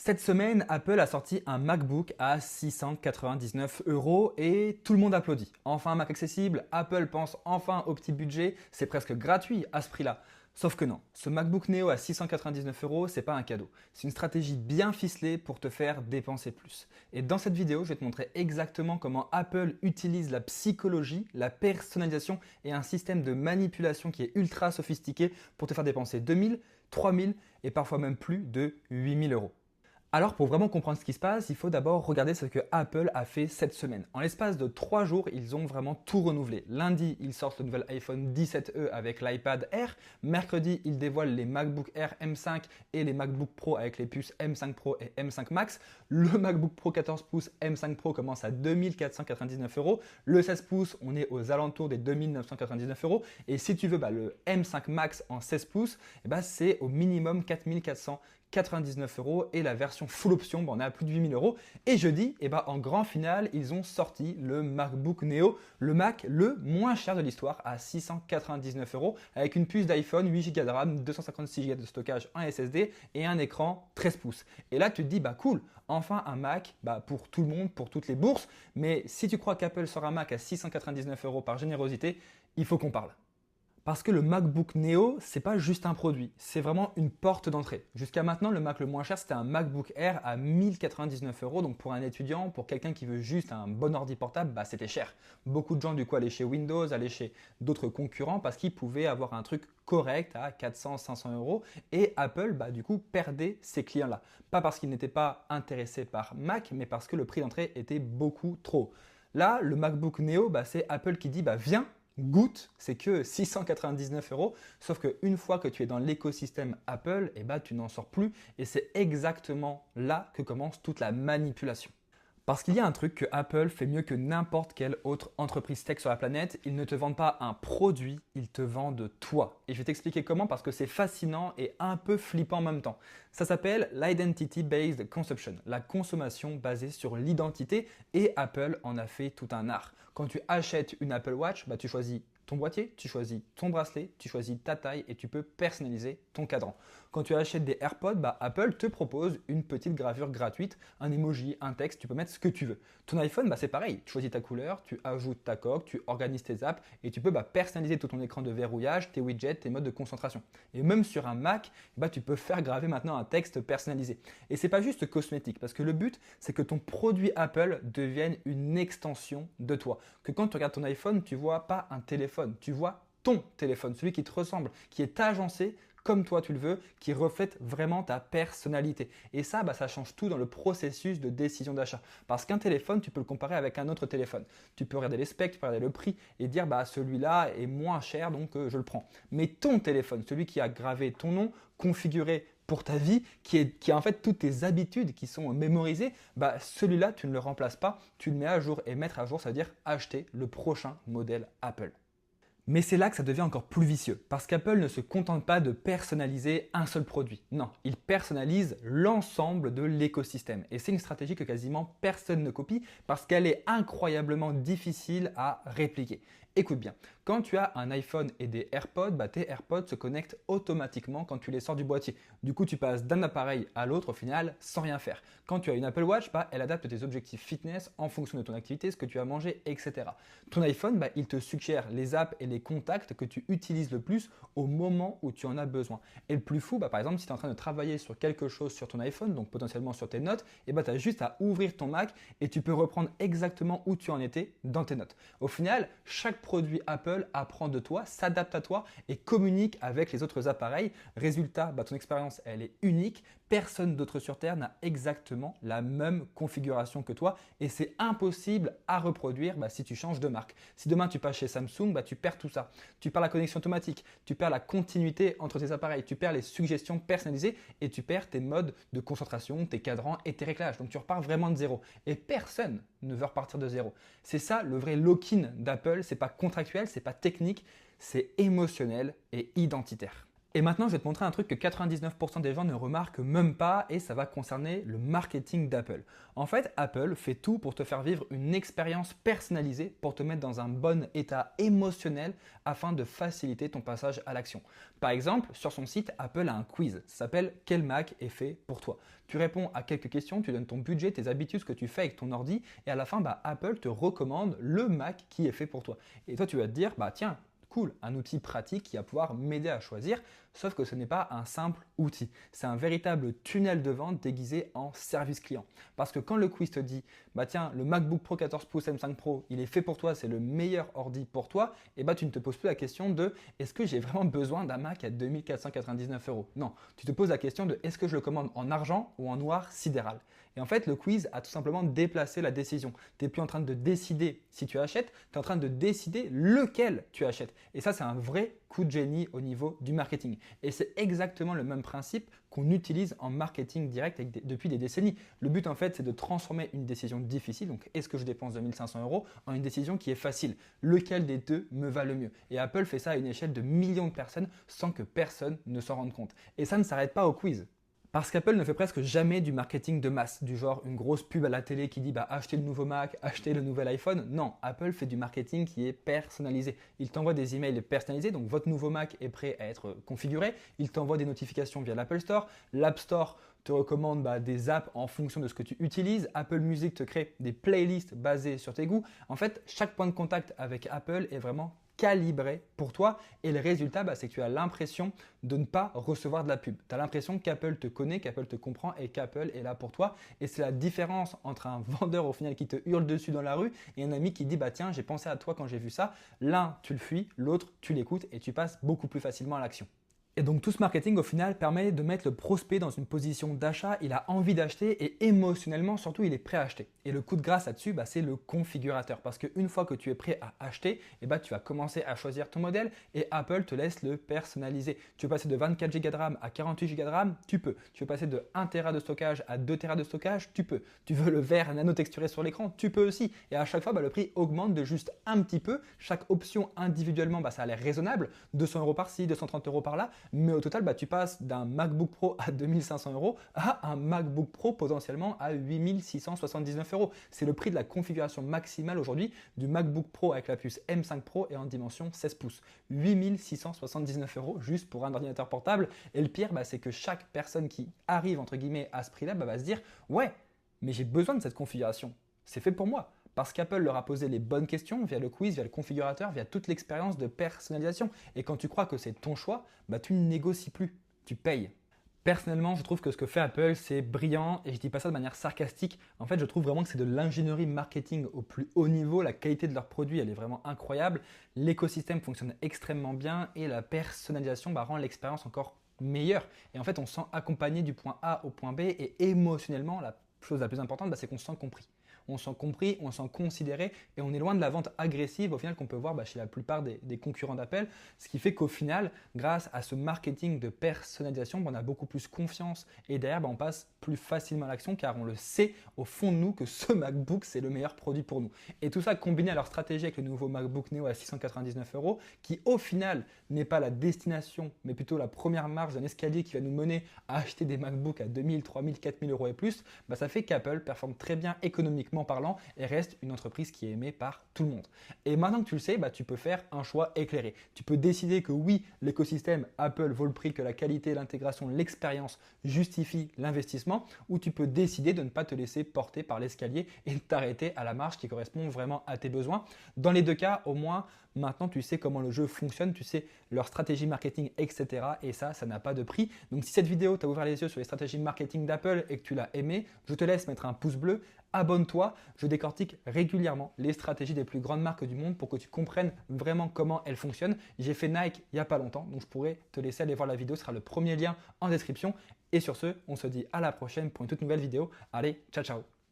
Cette semaine, Apple a sorti un MacBook à 699 € et tout le monde applaudit. Enfin un Mac accessible, Apple pense enfin au petit budget, c'est presque gratuit à ce prix-là. Sauf que non, ce MacBook Neo à 699 €, c'est pas un cadeau. C'est une stratégie bien ficelée pour te faire dépenser plus. Et dans cette vidéo, je vais te montrer exactement comment Apple utilise la psychologie, la personnalisation et un système de manipulation qui est ultra sophistiqué pour te faire dépenser 2000, 3000 et parfois même plus de 8000 €. Alors pour vraiment comprendre ce qui se passe, il faut d'abord regarder ce que Apple a fait cette semaine. En l'espace de 3 jours, ils ont vraiment tout renouvelé. Lundi, ils sortent le nouvel iPhone 17e avec l'iPad Air. Mercredi, ils dévoilent les MacBook Air M5 et les MacBook Pro avec les puces M5 Pro et M5 Max. Le MacBook Pro 14 pouces M5 Pro commence à 2499 €. Le 16 pouces, on est aux alentours des 2999 €. Et si tu veux le M5 Max en 16 pouces, c'est au minimum 4499 € et la version full option, on est à plus de 8000 €. Et jeudi, en grand final, ils ont sorti le MacBook Neo, le Mac le moins cher de l'histoire à 699 € avec une puce d'iPhone, 8 Go de RAM, 256 Go de stockage en SSD et un écran 13 pouces. Et là, tu te dis, cool, enfin un Mac pour tout le monde, pour toutes les bourses. Mais si tu crois qu'Apple sort un Mac à 699 € par générosité, il faut qu'on parle. Parce que le MacBook Neo, c'est pas juste un produit, c'est vraiment une porte d'entrée. Jusqu'à maintenant, le Mac le moins cher, c'était un MacBook Air à 1099 €. Donc pour un étudiant, pour quelqu'un qui veut juste un bon ordi portable, c'était cher. Beaucoup de gens du coup allaient chez Windows, allaient chez d'autres concurrents parce qu'ils pouvaient avoir un truc correct à 400, 500 € et Apple du coup perdait ces clients-là. Pas parce qu'ils n'étaient pas intéressés par Mac, mais parce que le prix d'entrée était beaucoup trop. Là, le MacBook Neo, c'est Apple qui dit viens. Goûte, c'est que 699 €, sauf qu'une fois que tu es dans l'écosystème Apple, tu n'en sors plus et c'est exactement là que commence toute la manipulation. Parce qu'il y a un truc que Apple fait mieux que n'importe quelle autre entreprise tech sur la planète, ils ne te vendent pas un produit, ils te vendent toi. Et je vais t'expliquer comment parce que c'est fascinant et un peu flippant en même temps. Ça s'appelle l'Identity-Based Consumption, la consommation basée sur l'identité et Apple en a fait tout un art. Quand tu achètes une Apple Watch, tu choisis ton boîtier, tu choisis ton bracelet, tu choisis ta taille et tu peux personnaliser ton cadran. Quand tu achètes des AirPods, Apple te propose une petite gravure gratuite, un emoji, un texte, tu peux mettre ce que tu veux. Ton iPhone, c'est pareil, tu choisis ta couleur, tu ajoutes ta coque, tu organises tes apps et tu peux personnaliser tout ton écran de verrouillage, tes widgets, tes modes de concentration. Et même sur un Mac, tu peux faire graver maintenant un texte personnalisé. Et c'est pas juste cosmétique parce que le but, c'est que ton produit Apple devienne une extension de toi. Que quand tu regardes ton iPhone, tu vois pas un téléphone, tu vois ton téléphone, celui qui te ressemble, qui est agencé comme toi tu le veux, qui reflète vraiment ta personnalité. Et ça, ça change tout dans le processus de décision d'achat. Parce qu'un téléphone, tu peux le comparer avec un autre téléphone. Tu peux regarder les specs, tu peux regarder le prix et dire celui-là est moins cher donc je le prends. Mais ton téléphone, celui qui a gravé ton nom, configuré pour ta vie, qui a en fait toutes tes habitudes qui sont mémorisées, celui-là tu ne le remplaces pas, tu le mets à jour. Et mettre à jour, ça veut dire acheter le prochain modèle Apple. Mais c'est là que ça devient encore plus vicieux, parce qu'Apple ne se contente pas de personnaliser un seul produit. Non, il personnalise l'ensemble de l'écosystème. Et c'est une stratégie que quasiment personne ne copie, parce qu'elle est incroyablement difficile à répliquer. Écoute bien, quand tu as un iPhone et des AirPods, tes AirPods se connectent automatiquement quand tu les sors du boîtier. Du coup, tu passes d'un appareil à l'autre au final sans rien faire. Quand tu as une Apple Watch, elle adapte tes objectifs fitness en fonction de ton activité, ce que tu as mangé, etc. Ton iPhone, il te suggère les apps et les contacts que tu utilises le plus au moment où tu en as besoin. Et le plus fou, par exemple, si tu es en train de travailler sur quelque chose sur ton iPhone, donc potentiellement sur tes notes, tu as juste à ouvrir ton Mac et tu peux reprendre exactement où tu en étais dans tes notes. Au final, chaque produit Apple apprend de toi, s'adapte à toi et communique avec les autres appareils. Résultat, ton expérience, elle est unique. Personne d'autre sur Terre n'a exactement la même configuration que toi et c'est impossible à reproduire si tu changes de marque. Si demain tu passes chez Samsung, tu perds tout ça. Tu perds la connexion automatique, tu perds la continuité entre tes appareils, tu perds les suggestions personnalisées et tu perds tes modes de concentration, tes cadrans et tes réglages. Donc tu repars vraiment de zéro. Et personne ne veut repartir de zéro. C'est ça le vrai lock-in d'Apple, c'est pas contractuel, c'est pas technique, c'est émotionnel et identitaire. Et maintenant, je vais te montrer un truc que 99% des gens ne remarquent même pas et ça va concerner le marketing d'Apple. En fait, Apple fait tout pour te faire vivre une expérience personnalisée pour te mettre dans un bon état émotionnel afin de faciliter ton passage à l'action. Par exemple, sur son site, Apple a un quiz. Ça s'appelle « Quel Mac est fait pour toi ?» Tu réponds à quelques questions, tu donnes ton budget, tes habitudes, ce que tu fais avec ton ordi et à la fin, Apple te recommande le Mac qui est fait pour toi. Et toi, tu vas te dire, tiens, cool, un outil pratique qui va pouvoir m'aider à choisir, sauf que ce n'est pas un simple outil. C'est un véritable tunnel de vente déguisé en service client. Parce que quand le quiz te dit, tiens, le MacBook Pro 14 pouces M5 Pro, il est fait pour toi, c'est le meilleur ordi pour toi, et tu ne te poses plus la question de est-ce que j'ai vraiment besoin d'un Mac à 2499 €? Non, tu te poses la question de est-ce que je le commande en argent ou en noir sidéral? Et en fait, le quiz a tout simplement déplacé la décision. Tu n'es plus en train de décider si tu achètes, tu es en train de décider lequel tu achètes. Et ça, c'est un vrai coup de génie au niveau du marketing. Et c'est exactement le même principe qu'on utilise en marketing direct depuis des décennies. Le but, en fait, c'est de transformer une décision difficile, donc est-ce que je dépense 2500 €, en une décision qui est facile. Lequel des deux me va le mieux? Et Apple fait ça à une échelle de millions de personnes sans que personne ne s'en rende compte. Et ça ne s'arrête pas au quiz. Parce qu'Apple ne fait presque jamais du marketing de masse, du genre une grosse pub à la télé qui dit achetez le nouveau Mac, achetez le nouvel iPhone. Non, Apple fait du marketing qui est personnalisé. Il t'envoie des emails personnalisés, donc votre nouveau Mac est prêt à être configuré. Il t'envoie des notifications via l'Apple Store. L'App Store te recommande des apps en fonction de ce que tu utilises. Apple Music te crée des playlists basées sur tes goûts. En fait, chaque point de contact avec Apple est vraiment calibré pour toi et le résultat c'est que tu as l'impression de ne pas recevoir de la pub. Tu as l'impression qu'Apple te connaît, qu'Apple te comprend et qu'Apple est là pour toi et c'est la différence entre un vendeur au final qui te hurle dessus dans la rue et un ami qui dit tiens j'ai pensé à toi quand j'ai vu ça. L'un tu le fuis, l'autre tu l'écoutes et tu passes beaucoup plus facilement à l'action. Et donc tout ce marketing au final permet de mettre le prospect dans une position d'achat, il a envie d'acheter et émotionnellement surtout il est prêt à acheter. Et le coup de grâce là-dessus, c'est le configurateur parce qu'une fois que tu es prêt à acheter, tu vas commencer à choisir ton modèle et Apple te laisse le personnaliser. Tu veux passer de 24 Go de RAM à 48 Go de RAM, tu peux. Tu veux passer de 1 Tera de stockage à 2 Tera de stockage, tu peux. Tu veux le vert nano-texturé sur l'écran, tu peux aussi. Et à chaque fois, le prix augmente de juste un petit peu. Chaque option individuellement, ça a l'air raisonnable. 200 € par-ci, 230 € par-là. Mais au total, tu passes d'un MacBook Pro à 2500 € à un MacBook Pro potentiellement à 8679 €. C'est le prix de la configuration maximale aujourd'hui du MacBook Pro avec la puce M5 Pro et en dimension 16 pouces. 8679 € juste pour un ordinateur portable. Et le pire, c'est que chaque personne qui arrive entre guillemets à ce prix-là va se dire « Ouais, mais j'ai besoin de cette configuration. C'est fait pour moi. » Parce qu'Apple leur a posé les bonnes questions via le quiz, via le configurateur, via toute l'expérience de personnalisation. Et quand tu crois que c'est ton choix, tu ne négocies plus, tu payes. Personnellement, je trouve que ce que fait Apple, c'est brillant et je ne dis pas ça de manière sarcastique. En fait, je trouve vraiment que c'est de l'ingénierie marketing au plus haut niveau. La qualité de leurs produits, elle est vraiment incroyable. L'écosystème fonctionne extrêmement bien et la personnalisation rend l'expérience encore meilleure. Et en fait, on se sent accompagné du point A au point B et émotionnellement, la chose la plus importante, c'est qu'on se sent compris. On se sent compris, on se sent considéré et on est loin de la vente agressive au final qu'on peut voir chez la plupart des concurrents d'Apple. Ce qui fait qu'au final, grâce à ce marketing de personnalisation, on a beaucoup plus confiance et derrière, on passe plus facilement à l'action car on le sait au fond de nous que ce MacBook, c'est le meilleur produit pour nous. Et tout ça combiné à leur stratégie avec le nouveau MacBook Neo à 699 € qui au final n'est pas la destination mais plutôt la première marche d'un escalier qui va nous mener à acheter des MacBooks à 2000, 3000, 4000 € et plus, ça fait qu'Apple performe très bien économiquement parlant et reste une entreprise qui est aimée par tout le monde. Et maintenant que tu le sais, tu peux faire un choix éclairé. Tu peux décider que oui, l'écosystème Apple vaut le prix, que la qualité, l'intégration, l'expérience justifie l'investissement, ou tu peux décider de ne pas te laisser porter par l'escalier et de t'arrêter à la marche qui correspond vraiment à tes besoins. Dans les deux cas, au moins, maintenant tu sais comment le jeu fonctionne, tu sais leur stratégie marketing, etc. Et ça n'a pas de prix. Donc si cette vidéo t'a ouvert les yeux sur les stratégies marketing d'Apple et que tu l'as aimé, je te laisse mettre un pouce bleu. Abonne-toi, je décortique régulièrement les stratégies des plus grandes marques du monde pour que tu comprennes vraiment comment elles fonctionnent. J'ai fait Nike il n'y a pas longtemps, donc je pourrais te laisser aller voir la vidéo, ce sera le premier lien en description. Et sur ce, on se dit à la prochaine pour une toute nouvelle vidéo. Allez, ciao ciao!